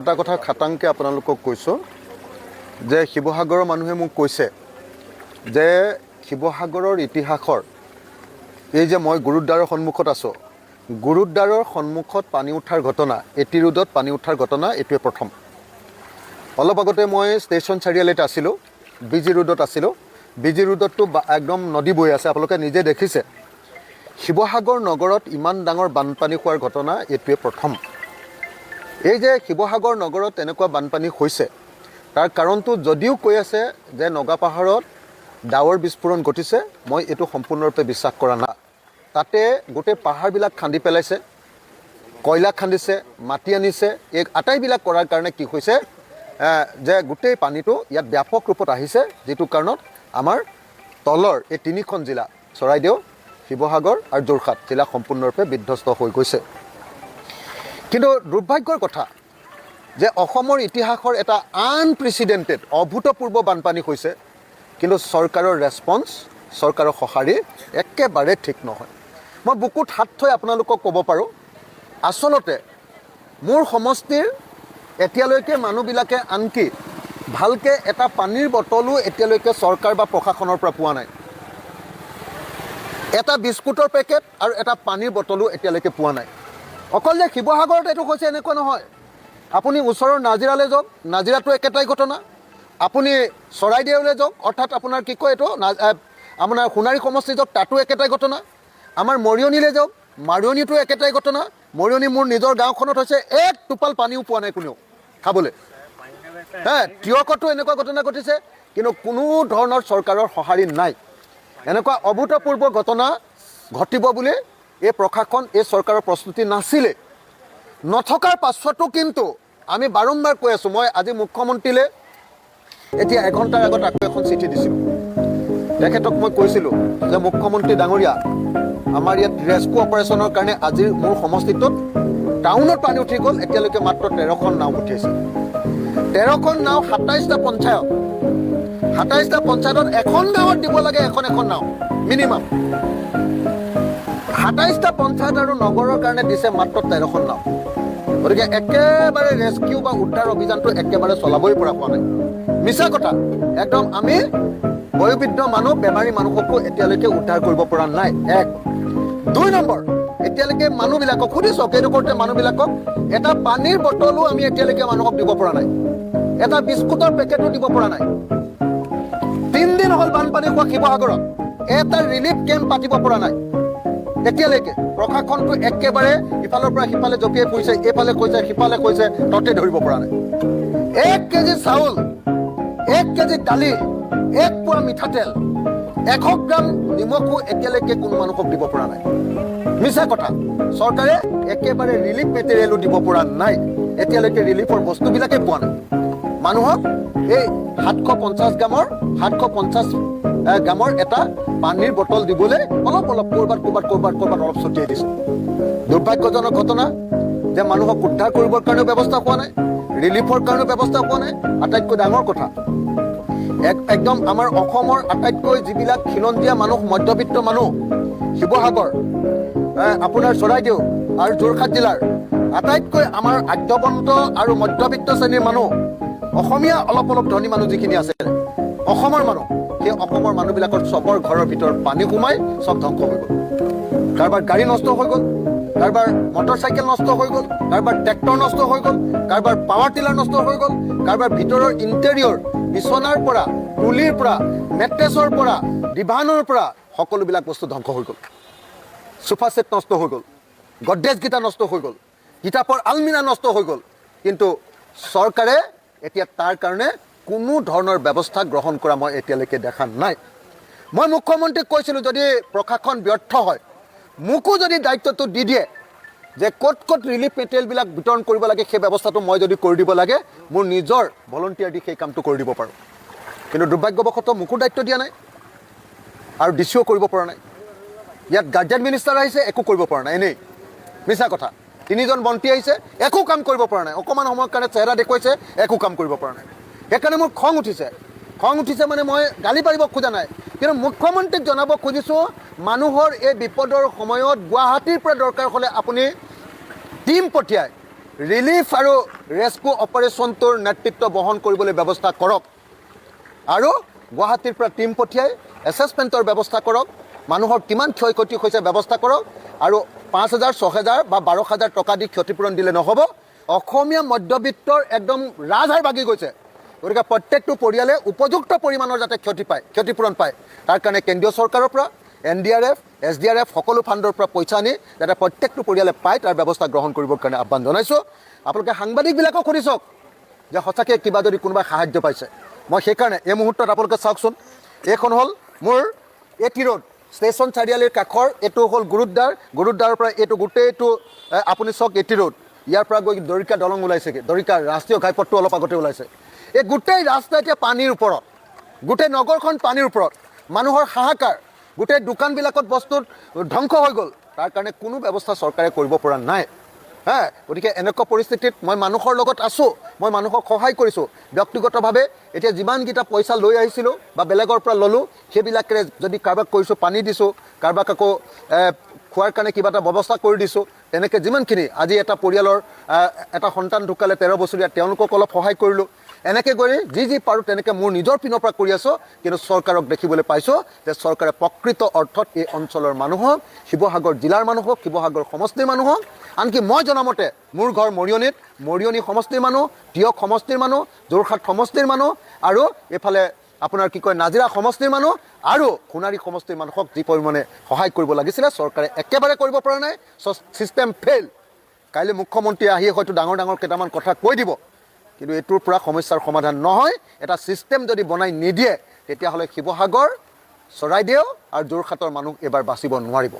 এটা কথা খাটাংকে আপোনালোকক কৈছোঁ যে শিৱসাগৰৰ মানুহে মোক কৈছে যে শিৱসাগৰৰ ইতিহাসৰ এই যে মই গুৰুদ্বাৰৰ সন্মুখত আছোঁ, গুৰুদ্বাৰৰ সন্মুখত পানী উঠাৰ ঘটনা, এটি ৰোডত পানী উঠাৰ ঘটনা এইটোৱে প্ৰথম। অলপ আগতে মই ষ্টেচন চাৰিআলিত আছিলোঁ, বিজি ৰোডত আছিলোঁ। বিজি ৰোডততো একদম নদী বৈ আছে, আপোনালোকে নিজে দেখিছে। শিৱসাগৰ নগৰত ইমান ডাঙৰ বানপানী হোৱাৰ ঘটনা এইটোৱে প্ৰথম। এই যে শিৱসাগৰ নগৰত এনেকুৱা বানপানী হৈছে তাৰ কাৰণটো যদিও কৈ আছে যে নগাপাহাৰত ডাৱৰ বিস্ফোৰণ ঘটিছে, মই এইটো সম্পূৰ্ণৰূপে বিশ্বাস কৰা নাই। তাতে গোটেই পাহাৰবিলাক খান্দি পেলাইছে, কয়লা খান্দিছে, মাটি আনিছে। এই আটাইবিলাক কৰাৰ কাৰণে কি হৈছে যে গোটেই পানীটো ইয়াত ব্যাপক ৰূপত আহিছে, যিটো কাৰণত আমাৰ তলৰ এই তিনিখন জিলা চৰাইদেউ, শিৱসাগৰ আৰু যোৰহাট জিলা সম্পূৰ্ণৰূপে বিধ্বস্ত হৈ গৈছে। কিন্তু দুৰ্ভাগ্যৰ কথা যে অসমৰ ইতিহাসৰ এটা আনপ্ৰেচিডেণ্টেড অভূতপূৰ্ব বানপানী হৈছে, কিন্তু চৰকাৰৰ ৰেছপন্স, চৰকাৰৰ সঁহাৰি একেবাৰে ঠিক নহয়। মই বুকুত হাত থৈ আপোনালোকক ক'ব পাৰোঁ, আচলতে মোৰ সমষ্টিৰ এতিয়ালৈকে মানুহবিলাকে আনকি ভালকৈ এটা পানীৰ বটলো এতিয়ালৈকে চৰকাৰ বা প্ৰশাসনৰ পৰা পোৱা নাই। এটা বিস্কুটৰ পেকেট আৰু এটা পানীৰ বটলো এতিয়ালৈকে পোৱা নাই। অকল যে শিৱসাগৰত এইটো হৈছে এনেকুৱা নহয়। আপুনি ওচৰৰ নাজিৰালৈ যাওক, নাজিৰাটো একেটাই ঘটনা। আপুনি চৰাইদেউলৈ যাওক, অৰ্থাৎ আপোনাৰ কি কয় এইটো আপোনাৰ সোণাৰী সমষ্টি যাওক, তাতো একেটাই ঘটনা। আমাৰ মৰিয়নিলৈ যাওক, মাৰিয়নিতো একেটাই ঘটনা। মৰিয়নি মোৰ নিজৰ গাঁওখনত হৈছে এক টোপাল পানীও পোৱা নাই কোনেও খাবলৈ। তিয়কতো এনেকুৱা ঘটনা ঘটিছে, কিন্তু কোনো ধৰণৰ চৰকাৰৰ সঁহাৰি নাই। এনেকুৱা অভূতপূৰ্ব ঘটনা ঘটিব বুলি এই প্ৰশাসন, এই চৰকাৰৰ প্ৰস্তুতি নাছিলে। নথকাৰ পাছতো কিন্তু আমি বাৰম্বাৰ কৈ আছোঁ, মই আজি মুখ্যমন্ত্ৰীলৈ এতিয়া এঘণ্টাৰ আগত আকৌ এখন চিঠি দিছিলোঁ। তেখেতক মই কৈছিলোঁ যে মুখ্যমন্ত্ৰী ডাঙৰীয়া, আমাৰ ইয়াত ৰেস্কিউ অপাৰেশ্যনৰ কাৰণে আজি মোৰ সমষ্টিটোত টাউনত পানী উঠি গ'ল, এতিয়ালৈকে মাত্ৰ 13খন নাও উঠিছে। 13খন নাও, 27টা পঞ্চায়ত, 27টা পঞ্চায়তত এখন গাঁৱত দিব লাগে এখন নাও মিনিমাম। 27টা পঞ্চায়ত আৰু নগৰৰ কাৰণে দিছে মাত্ৰ 13খন নাও। গতিকে একেবাৰে ৰেস্কিউ বা উদ্ধাৰ অভিযানটো একেবাৰে চলাবই পৰা হোৱা নাই। মিছা কথা একদম। আমি বয়োবৃদ্ধ মানুহ, বেমাৰী মানুহকো এতিয়ালৈকে উদ্ধাৰ কৰিব পৰা নাই। 1, 2 নম্বৰ, এতিয়ালৈকে মানুহবিলাকক সুধিছোঁ, কেইডোখৰতে মানুহবিলাকক এটা পানীৰ বটলো আমি এতিয়ালৈকে মানুহক দিব পৰা নাই, এটা বিস্কুটৰ পেকেটো দিব পৰা নাই। 3 দিন হ'ল বানপানী হোৱা শিৱসাগৰত এটা ৰিলিফ কেম্প পাতিব পৰা নাই এতিয়ালৈকে। প্ৰশাসনটো একেবাৰে ইফালৰ পৰা সিফালে জঁপিয়াই পৰিছে, এইফালে কৈছে, সিফালে কৈছে, ততে ধৰিব পৰা নাই। 1 কেজি চাউল, 1 কেজি দালি, 1 পোৱা মিঠাতেল, 100 গ্ৰাম নিমখো এতিয়ালৈকে কোনো মানুহক দিব পৰা নাই। মিছা কথা। চৰকাৰে একেবাৰে ৰিলিফ মেটেৰিয়েলো দিব পৰা নাই, এতিয়ালৈকে ৰিলিফৰ বস্তুবিলাকে পোৱা নাই। মানুহক এই 750 গ্ৰামৰ এটা পানীৰ বটল দিবলৈ অলপ ক'ৰবাত অলপ ছটিয়াই দিছে। দুৰ্ভাগ্যজনক ঘটনা যে মানুহক উদ্ধাৰ কৰিবৰ কাৰণেও ব্যৱস্থা হোৱা নাই, ৰিলিফৰ কাৰণেও ব্যৱস্থা হোৱা নাই। আটাইতকৈ ডাঙৰ কথা, একদম আমাৰ অসমৰ আটাইতকৈ যিবিলাক খিলঞ্জীয়া মানুহ, মধ্যবিত্ত মানুহ, শিৱসাগৰ, আপোনাৰ চৰাইদেউ আৰু যোৰহাট জিলাৰ আটাইতকৈ আমাৰ আদ্যৱন্ত আৰু মধ্যবিত্ত শ্ৰেণীৰ মানুহ, অসমীয়া অলপ ধনী মানুহ যিখিনি আছে অসমৰ মানুহ, সেই অসমৰ মানুহবিলাকৰ চবৰ ঘৰৰ ভিতৰত পানী সোমাই চব ধ্বংস হৈ গ'ল। কাৰোবাৰ গাড়ী নষ্ট হৈ গ'ল, কাৰোবাৰ মটৰ চাইকেল নষ্ট হৈ গ'ল, কাৰোবাৰ ট্ৰেক্টৰ নষ্ট হৈ গ'ল, কাৰোবাৰ পাৱাৰ টিলাৰ নষ্ট হৈ গ'ল, কাৰোবাৰ ভিতৰৰ ইণ্টেৰিয়ৰ, বিচনাৰ পৰা, তুলিৰ পৰা, মেট্ৰেছৰ পৰা, ডিভানৰ পৰা সকলোবিলাক বস্তু ধ্বংস হৈ গ'ল। চোফা ছেট নষ্ট হৈ গ'ল, গড্ৰেজকেইটা নষ্ট হৈ গ'ল, কিতাপৰ আলমিৰা নষ্ট হৈ গ'ল। কিন্তু চৰকাৰে এতিয়া তাৰ কাৰণে কোনো ধৰণৰ ব্যৱস্থা গ্ৰহণ কৰা মই এতিয়ালৈকে দেখা নাই। মই মুখ্যমন্ত্ৰীক কৈছিলোঁ, যদি প্ৰশাসন ব্যৰ্থ হয়, মোকো যদি দায়িত্বটো দি দিয়ে যে ক'ত ৰিলিফ মেটেৰিয়েলবিলাক বিতৰণ কৰিব লাগে, সেই ব্যৱস্থাটো মই যদি কৰি দিব লাগে, মোৰ নিজৰ ভলণ্টিয়াৰ দি সেই কামটো কৰি দিব পাৰোঁ। কিন্তু দুৰ্ভাগ্যবশতঃ মোকো দায়িত্ব দিয়া নাই আৰু ডিচিও কৰিব পৰা নাই। ইয়াত গাৰ্জেন মিনিষ্টাৰ আহিছে, একো কৰিব পৰা নাই, এনেই মিছা কথা। 3জন মন্ত্ৰী আহিছে, একো কাম কৰিব পৰা নাই। অকণমান সময়ৰ কাৰণে চেহেৰা দেখুৱাইছে, একো কাম কৰিব পৰা নাই। সেইকাৰণে মোৰ খং উঠিছে মানে মই গালি পাৰিব খোজা নাই, কিন্তু মুখ্যমন্ত্ৰীক জনাব খুজিছোঁ, মানুহৰ এই বিপদৰ সময়ত গুৱাহাটীৰ পৰা দৰকাৰ হ'লে আপুনি টিম পঠিয়াই ৰিলিফ আৰু ৰেস্কিউ অপাৰেশ্যনটোৰ নেতৃত্ব বহন কৰিবলৈ ব্যৱস্থা কৰক আৰু গুৱাহাটীৰ পৰা টীম পঠিয়াই এছেছমেণ্টৰ ব্যৱস্থা কৰক মানুহৰ কিমান ক্ষয় ক্ষতি হৈছে ব্যৱস্থা কৰক আৰু 5,000 6,000 বা 12,000 টকা দি ক্ষতিপূৰণ দিলে নহ'ব অসমীয়া মধ্যবিত্তৰ একদম ৰাজহাড় ভাগি গৈছে গতিকে প্ৰত্যেকটো পৰিয়ালে উপযুক্ত পৰিমাণৰ যাতে ক্ষতিপূৰণ পায় তাৰ কাৰণে কেন্দ্ৰীয় চৰকাৰৰ পৰা NDRF SDRF সকলো ফাণ্ডৰ পৰা পইচা আনি যাতে প্ৰত্যেকটো পৰিয়ালে পায় তাৰ ব্যৱস্থা গ্ৰহণ কৰিবৰ কাৰণে আহ্বান জনাইছোঁ আপোনালোকে সাংবাদিকবিলাকক সুধি চাওক যে সঁচাকৈ কিবা যদি কোনোবাই সাহায্য পাইছে মই সেইকাৰণে এই মুহূৰ্তত আপোনালোকে চাওকচোন এইখন হ'ল মোৰ এটি ৰোড ষ্টেচন চাৰিআলিৰ কাষৰ এইটো হ'ল গুৰুদ্বাৰৰ পৰা এইটো গোটেইটো আপুনি চাওক এটি ৰোড ইয়াৰ পৰা গৈ দৰিকা দলং ওলাইছেগৈ দৰিকা ৰাষ্ট্ৰীয় ঘাইপথটো অলপ আগতে ওলাইছে এই গোটেই ৰাস্তা এতিয়া পানীৰ ওপৰত গোটেই নগৰখন পানীৰ ওপৰত মানুহৰ হাহাকাৰ গোটেই দোকানবিলাকত বস্তুত ধ্বংস হৈ গ'ল তাৰ কাৰণে কোনো ব্যৱস্থা চৰকাৰে কৰিব পৰা নাই গতিকে এনেকুৱা পৰিস্থিতিত মই মানুহৰ লগত আছোঁ মই মানুহক সহায় কৰিছোঁ ব্যক্তিগতভাৱে এতিয়া যিমানকেইটা পইচা লৈ আহিছিলোঁ বা বেলেগৰ পৰা ল'লোঁ সেইবিলাকেৰে যদি কাৰোবাক কৰিছোঁ পানী দিছোঁ কাৰোবাক আকৌ খোৱাৰ কাৰণে কিবা এটা ব্যৱস্থা কৰি দিছোঁ তেনেকৈ যিমানখিনি আজি এটা পৰিয়ালৰ এটা সন্তান ঢুকালে 13 বছৰীয়া তেওঁলোকক অলপ সহায় কৰিলোঁ এনেকৈ কৰি যি পাৰোঁ তেনেকৈ মোৰ নিজৰ পিনৰ পৰা কৰি আছোঁ কিন্তু চৰকাৰক দেখিবলৈ পাইছোঁ যে চৰকাৰে প্ৰকৃত অৰ্থত এই অঞ্চলৰ মানুহক শিৱসাগৰ জিলাৰ মানুহক শিৱসাগৰ সমষ্টিৰ মানুহক আনকি মই জনামতে মোৰ ঘৰ মৰিয়নি সমষ্টিৰ মানুহ টিয়ক সমষ্টিৰ মানুহ যোৰহাট সমষ্টিৰ মানুহ আৰু এইফালে আপোনাৰ কি কয় নাজিৰা সমষ্টিৰ মানুহ আৰু সোণাৰী সমষ্টিৰ মানুহক যি পৰিমাণে সহায় কৰিব লাগিছিলে চৰকাৰে একেবাৰে কৰিব পৰা নাই ছিষ্টেম ফেইল কাইলৈ মুখ্যমন্ত্ৰী আহি হয়তো ডাঙৰ কেইটামান কথা কৈ দিব কিন্তু এইটোৰ পৰা সমস্যাৰ সমাধান নহয় এটা ছিষ্টেম যদি বনাই নিদিয়ে তেতিয়াহ'লে শিৱসাগৰ চৰাইদেউ আৰু যোৰহাটৰ মানুহ এবাৰ বাচিব নোৱাৰিব